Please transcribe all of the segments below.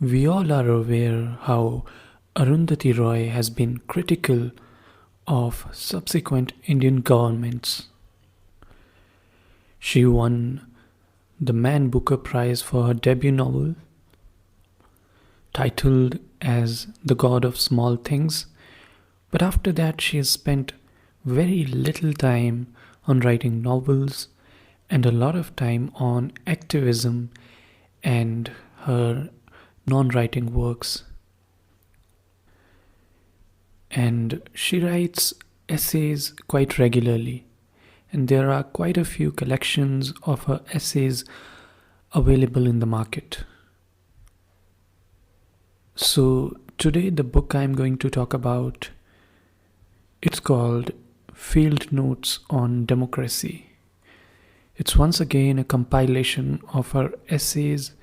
We all are aware how Arundhati Roy has been critical of subsequent Indian governments. She won the Man Booker Prize for her debut novel, titled as The God of Small Things, but after that she has spent very little time on writing novels and a lot of time on activism and her non-writing works. And she writes essays quite regularly, and there are quite a few collections of her essays available in the market. So today the book I'm going to talk about, it's called Field Notes on Democracy. It's once again a compilation of her essays.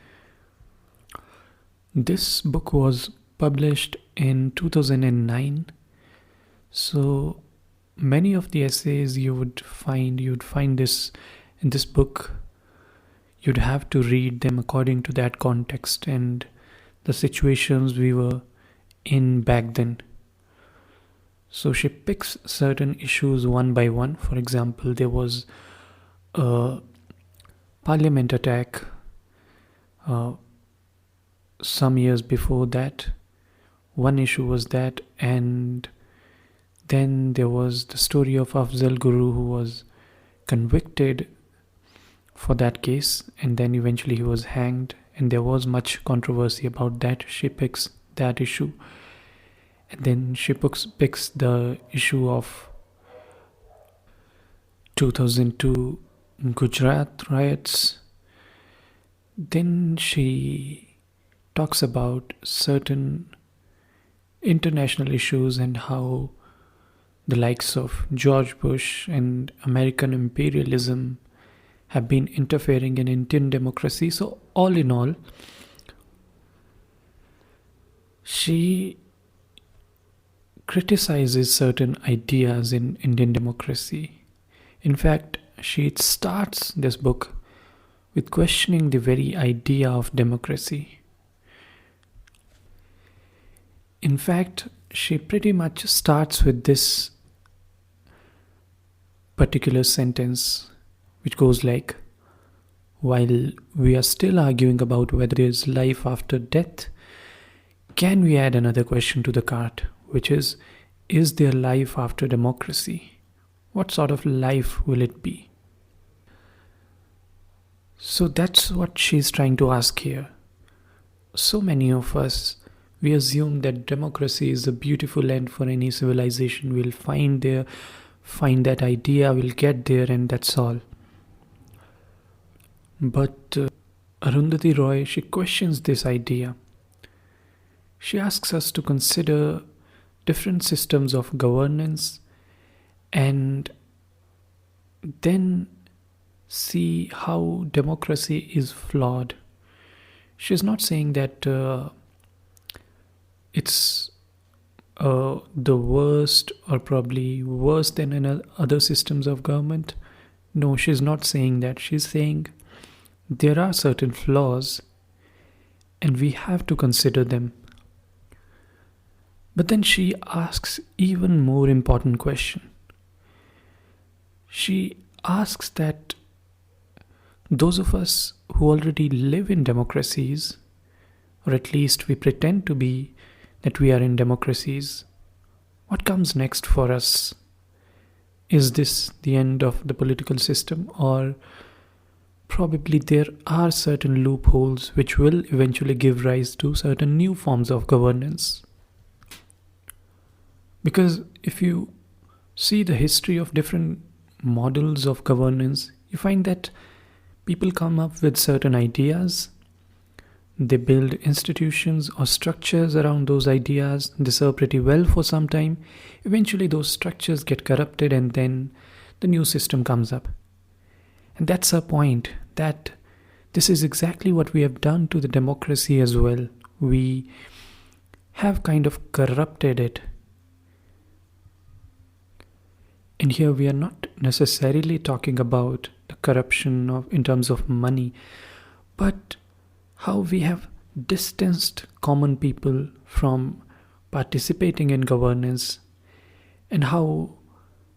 This book was published in 2009, so many of the essays you'd find this in this book. You'd have to read them according to that context and the situations we were in back then. So she picks certain issues one by one. For example, there was a parliament attack some years before that. One issue was that, and then there was the story of Afzal Guru, who was convicted for that case, and then eventually he was hanged, and there was much controversy about that. She picks that issue, and then she picks the issue of 2002 Gujarat riots. Then she talks about certain international issues and how the likes of George Bush and American imperialism have been interfering in Indian democracy. So all in all, she criticizes certain ideas in Indian democracy. In fact, she starts this book with questioning the very idea of democracy. In fact, she pretty much starts with this particular sentence, which goes like, while we are still arguing about whether there is life after death, can we add another question to the cart, which is there life after democracy? What sort of life will it be? So that's what she's trying to ask here. So many of us, we assume that democracy is a beautiful end for any civilization. We'll find that idea, we'll get there, and that's all. But Arundhati Roy, she questions this idea. She asks us to consider different systems of governance and then see how democracy is flawed. She's not saying that it's the worst or probably worse than in other systems of government. No, she's not saying that. She's saying there are certain flaws and we have to consider them. But then she asks even more important question. She asks that those of us who already live in democracies, or at least we pretend to be that we are in democracies, what comes next for us? Is this the end of the political system, or probably there are certain loopholes which will eventually give rise to certain new forms of governance? Because if you see the history of different models of governance, you find that people come up with certain ideas, they build institutions or structures around those ideas, they serve pretty well for some time, eventually those structures get corrupted and then the new system comes up. And that's her point, that this is exactly what we have done to the democracy as well. We have kind of corrupted it. And here we are not necessarily talking about the corruption in terms of money, but how we have distanced common people from participating in governance, and how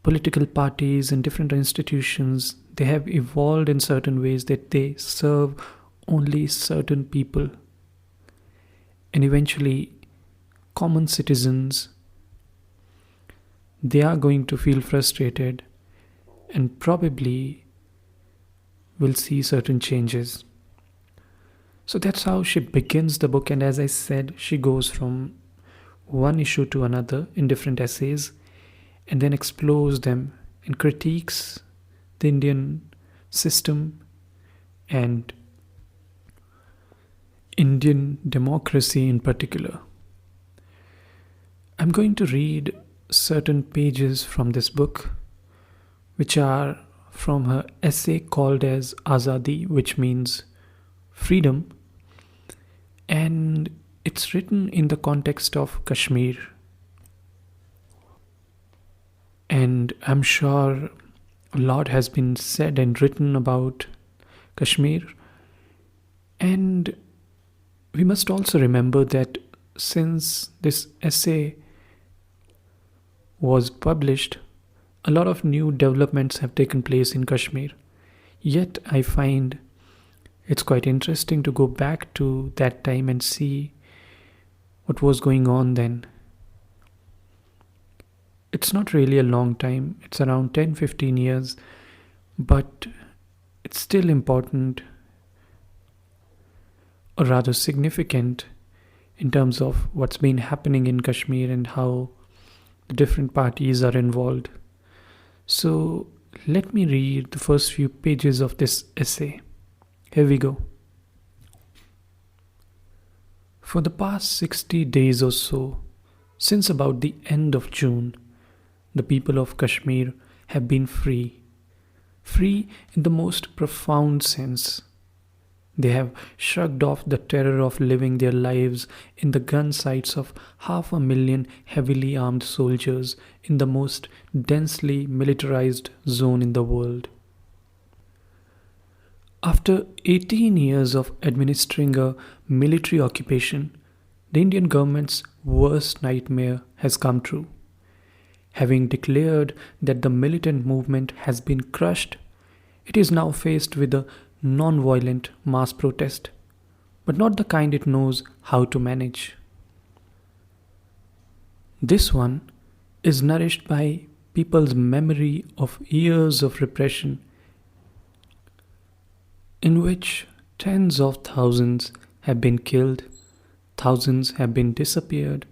political parties and different institutions, they have evolved in certain ways that they serve only certain people, and eventually common citizens, they are going to feel frustrated and probably will see certain changes. So that's how she begins the book, and as I said, she goes from one issue to another in different essays and then explores them and critiques the Indian system and Indian democracy in particular. I'm going to read certain pages from this book, which are from her essay called as Azadi, which means freedom, and it's written in the context of Kashmir. And I'm sure a lot has been said and written about Kashmir, and we must also remember that since this essay was published, a lot of new developments have taken place in Kashmir. Yet I find it's quite interesting to go back to that time and see what was going on then. It's not really a long time, it's around 10-15 years, but it's still important, or rather significant, in terms of what's been happening in Kashmir and how the different parties are involved. So let me read the first few pages of this essay. Here we go. For the past 60 days or so, since about the end of June, the people of Kashmir have been free. Free in the most profound sense. They have shrugged off the terror of living their lives in the gun sights of 500,000 heavily armed soldiers in the most densely militarized zone in the world. After 18 years of administering a military occupation, the Indian government's worst nightmare has come true. Having declared that the militant movement has been crushed, it is now faced with a non-violent mass protest, but not the kind it knows how to manage. This one is nourished by people's memory of years of repression, in which tens of thousands have been killed, thousands have been disappeared,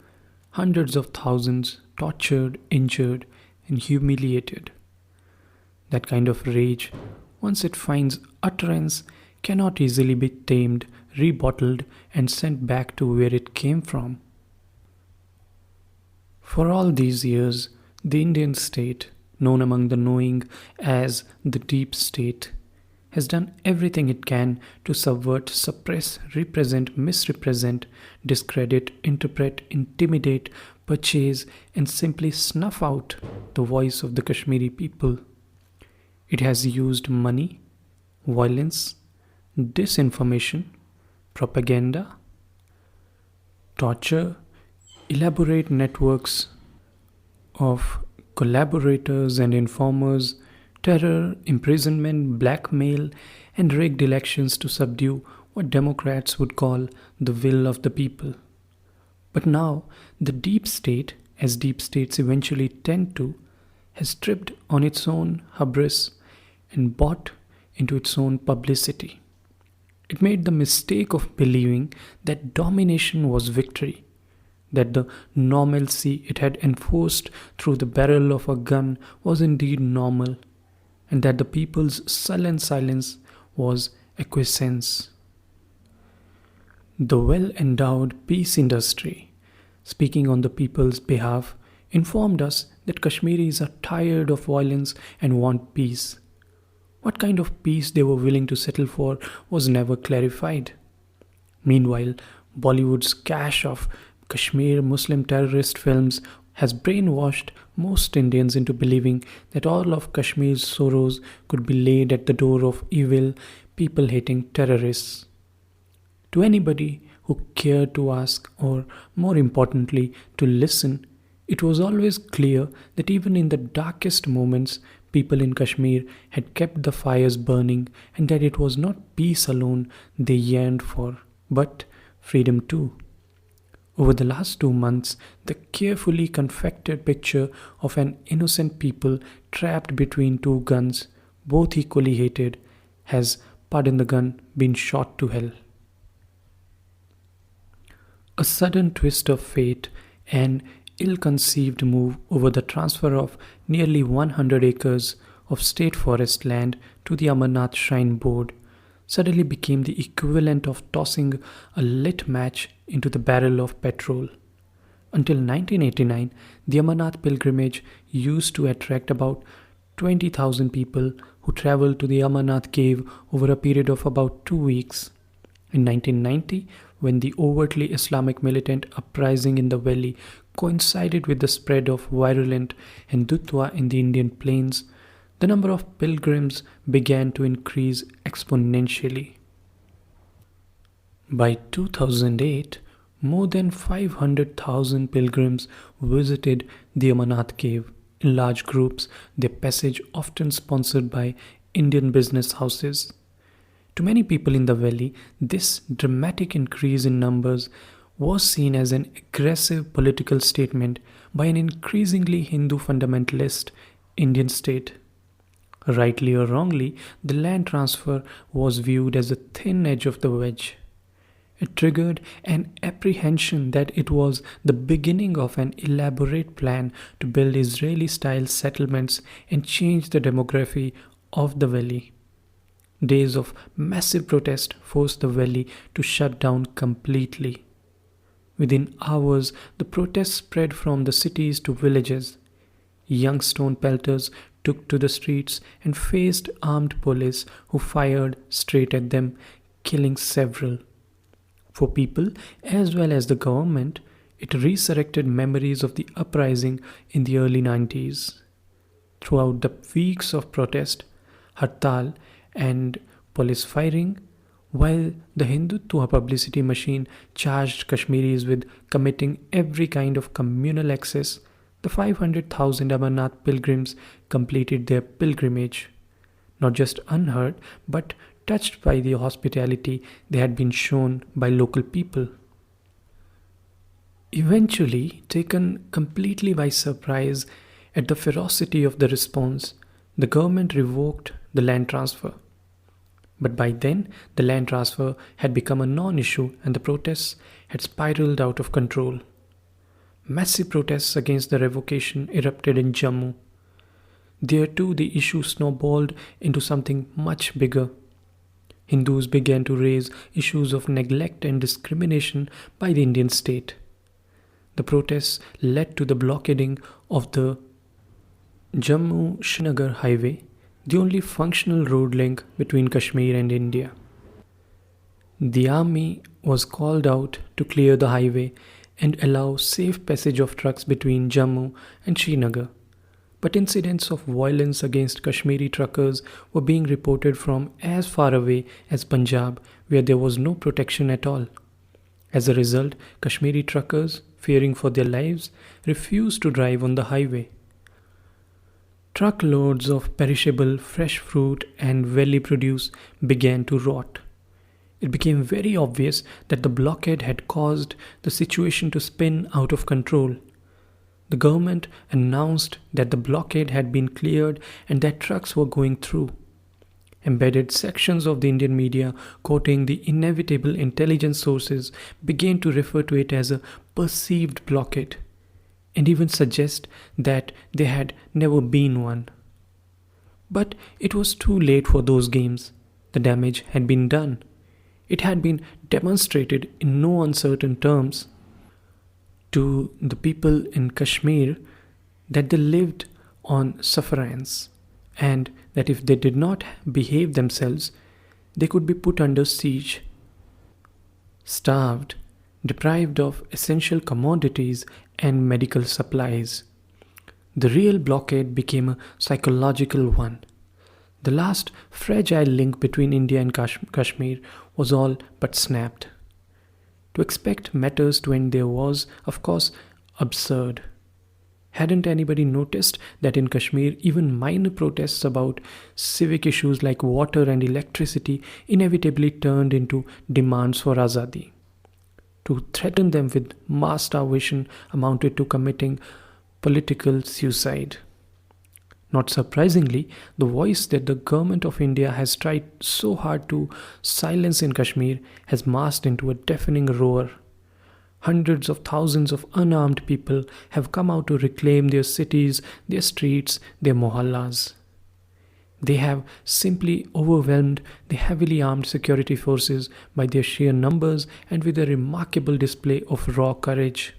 hundreds of thousands tortured, injured, and humiliated. That kind of rage, once it finds utterance, cannot easily be tamed, rebottled, and sent back to where it came from. For all these years, the Indian state, known among the knowing as the deep state, has done everything it can to subvert, suppress, represent, misrepresent, discredit, interpret, intimidate, purchase, and simply snuff out the voice of the Kashmiri people. It has used money, violence, disinformation, propaganda, torture, elaborate networks of collaborators and informers, terror, imprisonment, blackmail, and rigged elections to subdue what Democrats would call the will of the people. But now, the deep state, as deep states eventually tend to, has tripped on its own hubris and bought into its own publicity. It made the mistake of believing that domination was victory, that the normalcy it had enforced through the barrel of a gun was indeed normal, and that the people's sullen silence was acquiescence. The well-endowed peace industry, speaking on the people's behalf, informed us that Kashmiris are tired of violence and want peace. What kind of peace they were willing to settle for was never clarified. Meanwhile, Bollywood's cache of Kashmir Muslim terrorist films has brainwashed most Indians into believing that all of Kashmir's sorrows could be laid at the door of evil, people-hating terrorists. To anybody who cared to ask, or more importantly, to listen, it was always clear that even in the darkest moments, people in Kashmir had kept the fires burning and that it was not peace alone they yearned for, but freedom too. Over the last 2 months, the carefully confected picture of an innocent people trapped between two guns, both equally hated, has, pardon the gun, been shot to hell. A sudden twist of fate, an ill conceived move over the transfer of nearly 100 acres of state forest land to the Amarnath Shrine Board suddenly became the equivalent of tossing a lit match into the barrel of petrol. Until 1989, the Amarnath pilgrimage used to attract about 20,000 people who traveled to the Amarnath cave over a period of about 2 weeks. In 1990, when the overtly Islamic militant uprising in the valley coincided with the spread of virulent Hindutva in the Indian plains, the number of pilgrims began to increase exponentially. By 2008, more than 500,000 pilgrims visited the Amarnath cave in large groups, their passage often sponsored by Indian business houses. To many people in the valley, this dramatic increase in numbers was seen as an aggressive political statement by an increasingly Hindu fundamentalist Indian state. Rightly or wrongly, the land transfer was viewed as a thin edge of the wedge. It triggered an apprehension that it was the beginning of an elaborate plan to build Israeli-style settlements and change the demography of the valley. Days of massive protest forced the valley to shut down completely. Within hours, the protests spread from the cities to villages. Young stone pelters took to the streets and faced armed police who fired straight at them, killing several. For people as well as the government, it resurrected memories of the uprising in the early 90s. Throughout the weeks of protest, hartal, and police firing, while the Hindutva publicity machine charged Kashmiris with committing every kind of communal excess, the 500,000 Amarnath pilgrims completed their pilgrimage, not just unheard, but touched by the hospitality they had been shown by local people. Eventually, taken completely by surprise at the ferocity of the response, the government revoked the land transfer. But by then, the land transfer had become a non-issue and the protests had spiraled out of control. Massive protests against the revocation erupted in Jammu. There too, the issue snowballed into something much bigger. Hindus began to raise issues of neglect and discrimination by the Indian state. The protests led to the blockading of the Jammu-Srinagar highway, the only functional road link between Kashmir and India. The army was called out to clear the highway and allow safe passage of trucks between Jammu and Srinagar. But incidents of violence against Kashmiri truckers were being reported from as far away as Punjab, where there was no protection at all. As a result, Kashmiri truckers, fearing for their lives, refused to drive on the highway. Truckloads of perishable fresh fruit and valley produce began to rot. It became very obvious that the blockade had caused the situation to spin out of control. The government announced that the blockade had been cleared and that trucks were going through. Embedded sections of the Indian media, quoting the inevitable intelligence sources, began to refer to it as a perceived blockade, and even suggest that there had never been one. But it was too late for those games. The damage had been done. It had been demonstrated in no uncertain terms to the people in Kashmir that they lived on sufferance, and that if they did not behave themselves, they could be put under siege, starved, deprived of essential commodities and medical supplies. The real blockade became a psychological one. The last fragile link between India and Kashmir was all but snapped. To expect matters to end there was, of course, absurd. Hadn't anybody noticed that in Kashmir, even minor protests about civic issues like water and electricity inevitably turned into demands for Azadi? To threaten them with mass starvation amounted to committing political suicide. Not surprisingly, the voice that the government of India has tried so hard to silence in Kashmir has masked into a deafening roar. Hundreds of thousands of unarmed people have come out to reclaim their cities, their streets, their mohallas. They have simply overwhelmed the heavily armed security forces by their sheer numbers and with a remarkable display of raw courage.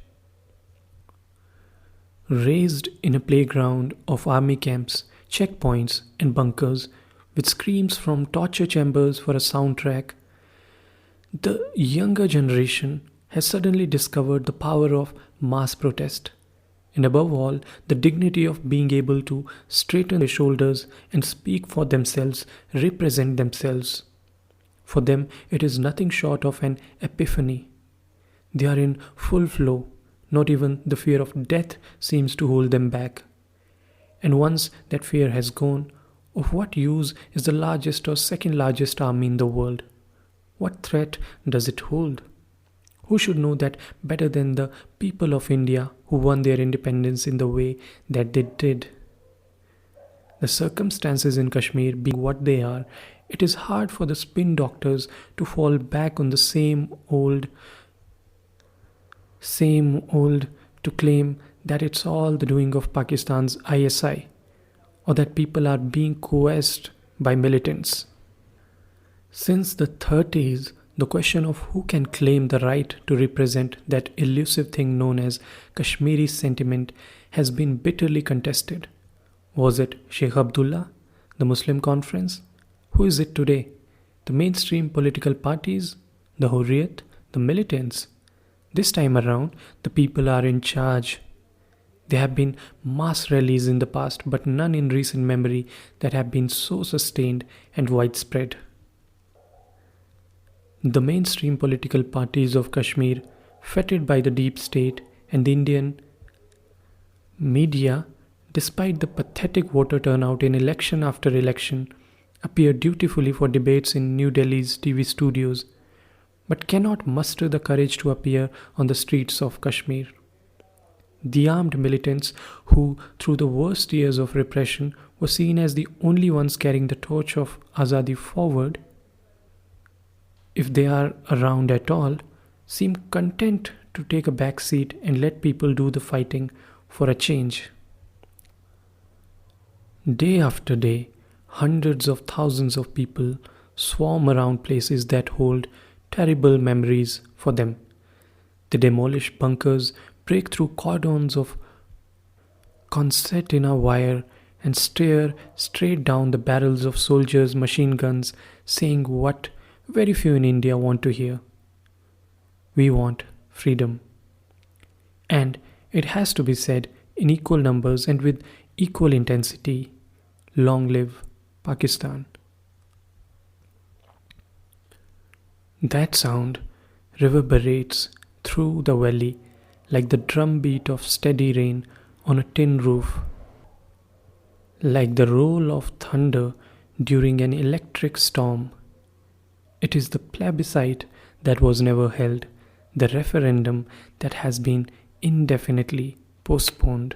Raised in a playground of army camps, checkpoints, and bunkers, with screams from torture chambers for a soundtrack, the younger generation has suddenly discovered the power of mass protest, and above all, the dignity of being able to straighten their shoulders and speak for themselves, represent themselves. For them, it is nothing short of an epiphany. They are in full flow. Not even the fear of death seems to hold them back. And once that fear has gone, of what use is the largest or second largest army in the world? What threat does it hold? Who should know that better than the people of India who won their independence in the way that they did? The circumstances in Kashmir being what they are, it is hard for the spin doctors to fall back on the same old to claim that it's all the doing of Pakistan's ISI or that people are being coerced by militants. Since the 30s, the question of who can claim the right to represent that elusive thing known as Kashmiri sentiment has been bitterly contested. Was it Sheikh Abdullah, the Muslim Conference? Who is it today? The mainstream political parties? The Hurriyat? The militants? This time around, the people are in charge. There have been mass rallies in the past, but none in recent memory that have been so sustained and widespread. The mainstream political parties of Kashmir, fettered by the deep state and the Indian media, despite the pathetic voter turnout in election after election, appear dutifully for debates in New Delhi's TV studios, but cannot muster the courage to appear on the streets of Kashmir. The armed militants who, through the worst years of repression, were seen as the only ones carrying the torch of Azadi forward, if they are around at all, seem content to take a back seat and let people do the fighting for a change. Day after day, hundreds of thousands of people swarm around places that hold terrible memories for them. They demolish bunkers, break through cordons of concertina wire, and stare straight down the barrels of soldiers' machine guns, saying what very few in India want to hear. We want freedom. And it has to be said in equal numbers and with equal intensity, long live Pakistan. That sound reverberates through the valley like the drumbeat of steady rain on a tin roof, like the roll of thunder during an electric storm. It is the plebiscite that was never held, the referendum that has been indefinitely postponed.